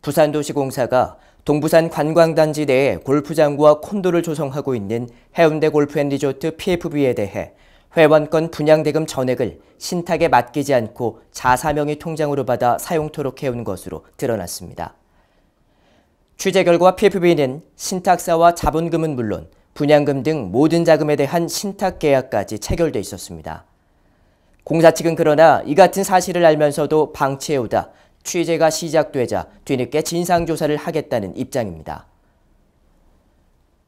부산도시공사가 동부산 관광단지 내에 골프장과 콘도를 조성하고 있는 해운대 골프앤리조트 PFB에 대해 회원권 분양대금 전액을 신탁에 맡기지 않고 자사명의 통장으로 받아 사용토록 해온 것으로 드러났습니다. 취재 결과 PFB는 신탁사와 자본금은 물론 분양금 등 모든 자금에 대한 신탁 계약까지 체결돼 있었습니다. 공사 측은 그러나 이 같은 사실을 알면서도 방치해오다 취재가 시작되자 뒤늦게 진상조사를 하겠다는 입장입니다.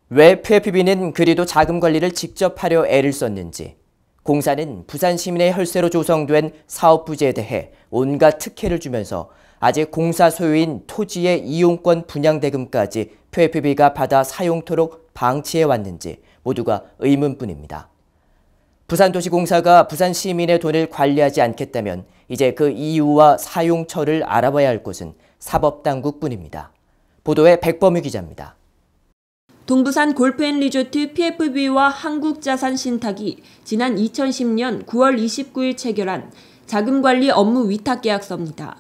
왜 PFB는 그리도 자금 관리를 직접 하려 애를 썼는지, 공사는 부산 시민의 혈세로 조성된 사업부지에 대해 온갖 특혜를 주면서 아직 공사 소유인 토지의 이용권 분양대금까지 PFB가 받아 사용토록 방치해왔는지 모두가 의문뿐입니다. 부산도시공사가 부산 시민의 돈을 관리하지 않겠다면 이제 그 이유와 사용처를 알아봐야 할 곳은 사법당국뿐입니다. 보도에 백범유 기자입니다. 동부산 골프앤리조트 PFB와 한국자산신탁이 지난 2010년 9월 29일 체결한 자금관리 업무 위탁계약서입니다.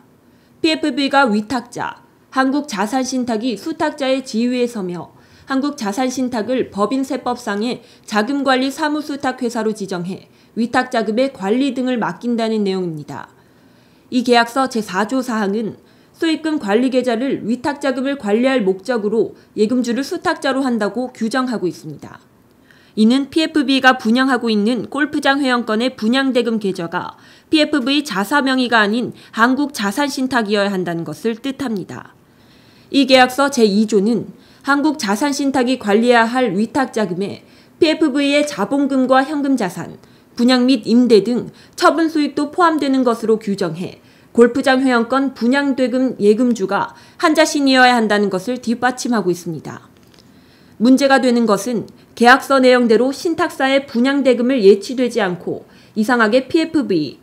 PFB가 위탁자, 한국자산신탁이 수탁자의 지위에 서며 한국자산신탁을 법인세법상의 자금관리 사무수탁회사로 지정해 위탁자금의 관리 등을 맡긴다는 내용입니다. 이 계약서 제4조 사항은 수익금 관리 계좌를 위탁자금을 관리할 목적으로 예금주를 수탁자로 한다고 규정하고 있습니다. 이는 PFB가 분양하고 있는 골프장 회원권의 분양대금 계좌가 PFB 자사명의가 아닌 한국자산신탁이어야 한다는 것을 뜻합니다. 이 계약서 제2조는 한국자산신탁이 관리해야 할 위탁자금에 PFB의 자본금과 현금자산, 분양 및 임대 등 처분 수익도 포함되는 것으로 규정해 골프장 회원권 분양대금 예금주가 한 자신이어야 한다는 것을 뒷받침하고 있습니다. 문제가 되는 것은 계약서 내용대로 신탁사의 분양대금을 예치되지 않고 이상하게 PFB,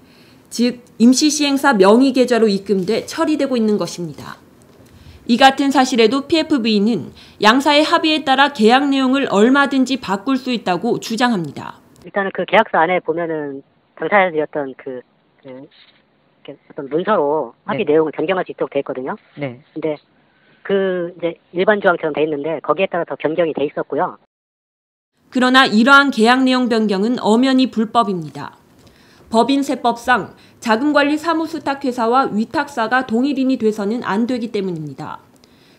즉 임시시행사 명의계좌로 입금돼 처리되고 있는 것입니다. 이 같은 사실에도 PFB는 양사의 합의에 따라 계약 내용을 얼마든지 바꿀 수 있다고 주장합니다. 일단은 그 계약서 안에 보면은 당사자들이었던 어떤 문서로 합의 내용을 변경할 수 있도록 돼 있거든요. 네. 근데 이제 일반 조항처럼 돼 있는데 거기에 따라서 변경이 돼 있었고요. 그러나 이러한 계약 내용 변경은 엄연히 불법입니다. 법인세법상 자금관리 사무수탁회사와 위탁사가 동일인이 돼서는 안 되기 때문입니다.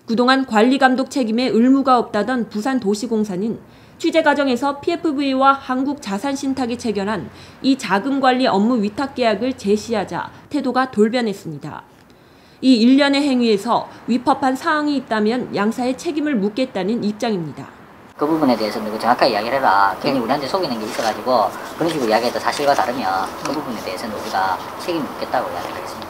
그동안 관리감독 책임에 의무가 없다던 부산도시공사는 취재 과정에서 PFB와 한국자산신탁이 체결한 이 자금관리 업무 위탁계약을 제시하자 태도가 돌변했습니다. 이 일련의 행위에서 위법한 사항이 있다면 양사의 책임을 묻겠다는 입장입니다. 그 부분에 대해서는 정확하게 이야기를 해라. 괜히 우리한테 속이는 게 있어가지고 그런 식으로 이야기해도 사실과 다르면 그 부분에 대해서는 우리가 책임을 묻겠다고 이야기하겠습니다.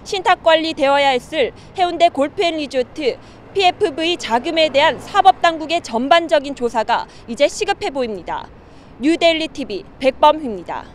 신탁관리되어야 했을 해운대 골프앤리조트 PFB 자금에 대한 사법당국의 전반적인 조사가 이제 시급해 보입니다. 뉴데일리 TV 백범휘입니다.